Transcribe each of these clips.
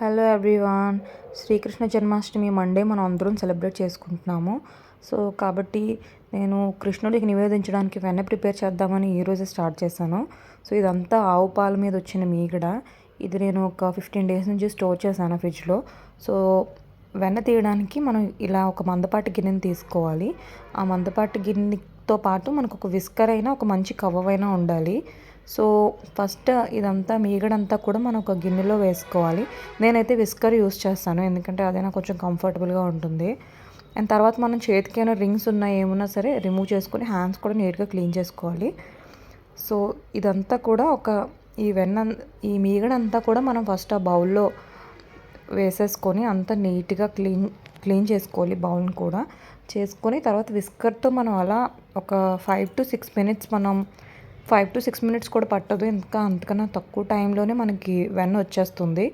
Hello everyone. Sri Krishna Janmashtami Monday మనం అందరం celebrate చేసుకుంటున్నాము. సో కాబట్టి నేను కృష్ణుడికి నివేదించడానికి వెన్న ప్రిపేర్ చేద్దామని ఈరోజే స్టార్ట్ చేశాను. సో ఇదంతా ఆవు పాల మీద వచ్చిన మీగడ. ఇది నేను ఒక 15 డేస్ నుంచి స్టోర్ చేశాను ఫ్రిడ్జ్లో. సో వెన్న తీయడానికి మనం ఇలా ఒక మందపాటి గిన్నెని తీసుకోవాలి. ఆ మందపాటి గిన్నెతో పాటు మనకు ఒక విస్కర్ అయినా ఒక మంచి కవ్వైనా ఉండాలి. సో ఫస్ట్ ఇదంతా మీగడంతా కూడా మనం ఒక గిన్నెలో వేసుకోవాలి. నేనైతే విస్కర్ యూస్ చేస్తాను, ఎందుకంటే అదైనా కొంచెం కంఫర్టబుల్గా ఉంటుంది. అండ్ తర్వాత మనం చేతికి ఏమైనా రింగ్స్ ఉన్నా ఏమున్నా సరే రిమూవ్ చేసుకొని హ్యాండ్స్ కూడా నీట్గా క్లీన్ చేసుకోవాలి. సో ఇదంతా కూడా ఈ మీగడంతా కూడా మనం ఫస్ట్ ఆ బౌల్లో వేసేసుకొని అంతా నీట్గా క్లీన్ చేసుకోవాలి. బౌల్ని కూడా చేసుకొని తర్వాత విస్కర్తో మనం అలా ఒక 5 to 6 మినిట్స్ 5 to 6 మినిట్స్ కూడా పట్టదు, ఇంకా అంతకన్నా తక్కువ టైంలోనే మనకి వెన్న వచ్చేస్తుంది.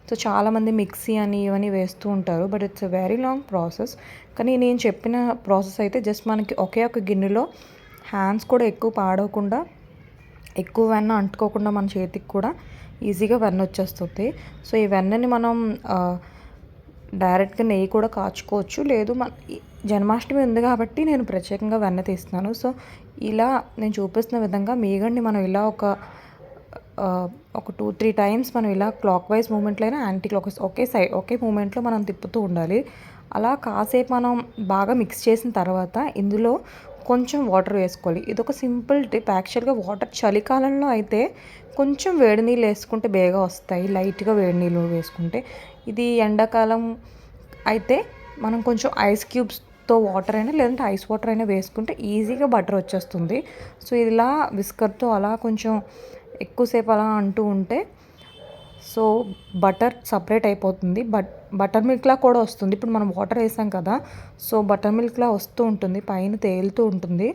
సో చాలామంది మిక్సీ అని ఇవన్నీ వేస్తూ ఉంటారు, but it's a very long process. కానీ నేను చెప్పిన ప్రాసెస్ అయితే జస్ట్ మనకి ఒకే ఒక గిన్నెలో హ్యాండ్స్ కూడా ఎక్కువ పాడవకుండా, ఎక్కువ వెన్న అంటుకోకుండా మన చేతికి కూడా ఈజీగా వెన్న వచ్చేస్తుంది. సో ఈ వెన్నని మనం డైరెక్ట్గా నెయ్యి కూడా కాచుకోవచ్చు, లేదు జన్మాష్టమి ఉంది కాబట్టి నేను ప్రత్యేకంగా వెన్న తీస్తున్నాను. సో ఇలా నేను చూపిస్తున్న విధంగా మీగడిని మనం ఇలా ఒక 2-3 టైమ్స్ మనం ఇలా క్లాక్ వైజ్ మూమెంట్లో అయినా యాంటీ క్లాక్ వైజ్ ఒకే మూమెంట్లో మనం తిప్పుతూ ఉండాలి. అలా కాసేపు మనం బాగా మిక్స్ చేసిన తర్వాత ఇందులో కొంచెం వాటర్ వేసుకోవాలి. ఇదొక సింపుల్ టిప్. యాక్చువల్గా వాటర్ చలికాలంలో అయితే కొంచెం వేడి నీళ్ళు వేసుకుంటే బేగా వస్తాయి, లైట్గా వేడి నీళ్ళు వేసుకుంటే. ఇది ఎండాకాలం అయితే మనం కొంచెం ఐస్ క్యూబ్స్తో వాటర్ అయినా లేదంటే ఐస్ వాటర్ అయినా వేసుకుంటే ఈజీగా బటర్ వచ్చేస్తుంది. సో ఇలా విస్కర్తో అలా కొంచెం ఎక్కువసేపు అలా అంటూ ఉంటే సో బటర్ సపరేట్ అయిపోతుంది. బటర్ మిల్క్లా కూడా వస్తుంది. ఇప్పుడు మనం వాటర్ వేసాం కదా, సో బటర్ మిల్క్లా వస్తూ ఉంటుంది, పైన తేలుతూ ఉంటుంది.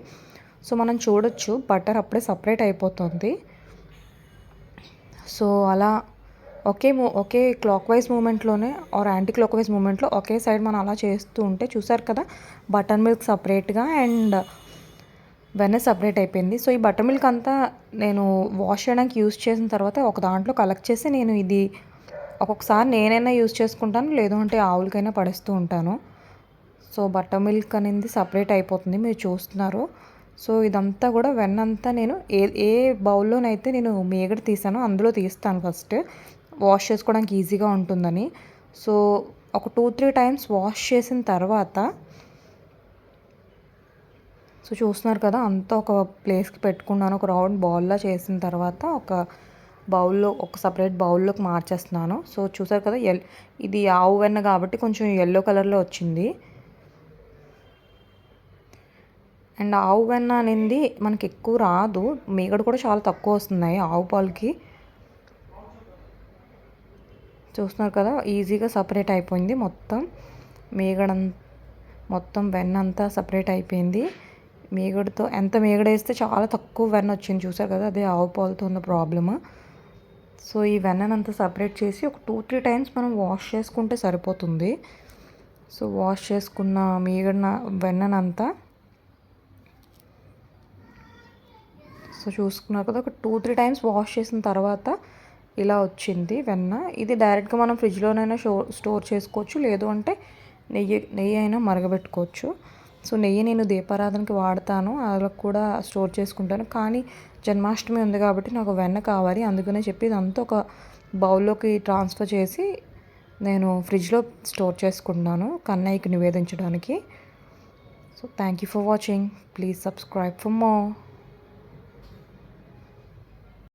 సో మనం చూడొచ్చు బటర్ అప్పుడే సపరేట్ అయిపోతుంది. సో అలా ఒకే క్లాక్ వైజ్ మూమెంట్లోనే ఆర్ యాంటీ క్లాక్ వైజ్ మూమెంట్లో ఒకే సైడ్ మనం అలా చేస్తూ ఉంటే చూసారు కదా, బటర్ మిల్క్ సపరేట్గా అండ్ వెన్న సపరేట్ అయిపోయింది. సో ఈ బటర్ మిల్క్ అంతా నేను వాష్ చేయడానికి యూస్ చేసిన తర్వాత ఒక దాంట్లో కలెక్ట్ చేసి నేను ఇది ఒక్కొక్కసారి నేనైనా యూస్ చేసుకుంటాను, లేదు అంటే ఆవులకైనా పడేస్తూ ఉంటాను. సో బటర్ మిల్క్ అనేది సపరేట్ అయిపోతుంది, మీరు చూస్తున్నారు. సో ఇదంతా కూడా వెన్నంతా నేను ఏ బౌల్లోనైతే నేను మీగడ తీసానో అందులో తీస్తాను ఫస్ట్, వాష్ చేసుకోవడానికి ఈజీగా ఉంటుందని. సో ఒక 2-3 టైమ్స్ వాష్ చేసిన తర్వాత సో చూస్తున్నారు కదా, అంతా ఒక ప్లేస్కి పెట్టుకున్నాను. ఒక రౌండ్ బౌల్లా చేసిన తర్వాత ఒక సపరేట్ బౌల్లోకి మార్చేస్తున్నాను. సో చూసారు కదా, ఇది ఆవు వెన్న కాబట్టి కొంచెం ఎల్లో కలర్లో వచ్చింది. అండ్ ఆవు వెన్న అనేది మనకి ఎక్కువ రాదు, మీగడ కూడా చాలా తక్కువ వస్తున్నాయి ఆవు పాలకి. చూస్తున్నారు కదా, ఈజీగా సపరేట్ అయిపోయింది మొత్తం మొత్తం వెన్న అంతా సపరేట్ అయిపోయింది. మీగడతో ఎంత మీగడ వేస్తే చాలా తక్కువ వెన్న వచ్చింది, చూసారు కదా, అదే ఆవు పాలతో ఉన్న ప్రాబ్లమ్. సో ఈ వెన్ననంతా సపరేట్ చేసి ఒక 2-3 టైమ్స్ మనం వాష్ చేసుకుంటే సరిపోతుంది. సో వాష్ చేసుకున్న వెన్ననంతా సో చూసుకున్నారు కదా, ఒక 2-3 టైమ్స్ వాష్ చేసిన తర్వాత ఇలా వచ్చింది వెన్న. ఇది డైరెక్ట్గా మనం ఫ్రిడ్జ్లోనైనా స్టోర్ చేసుకోవచ్చు, లేదు అంటే నెయ్యి అయినా మరగబెట్టుకోవచ్చు. సో నెయ్యి నేను దీపారాధనకి వాడతాను, అలా కూడా స్టోర్ చేసుకుంటాను. కానీ జన్మాష్టమి ఉంది కాబట్టి నాకు వెన్న కావాలి, అందుకనే చెప్పి ఇదంతా ఒక బౌల్లోకి ట్రాన్స్ఫర్ చేసి నేను ఫ్రిడ్జ్లో స్టోర్ చేసుకుంటున్నాను కన్నయ్యకి నివేదించడానికి. So thank you for watching. Please subscribe for more.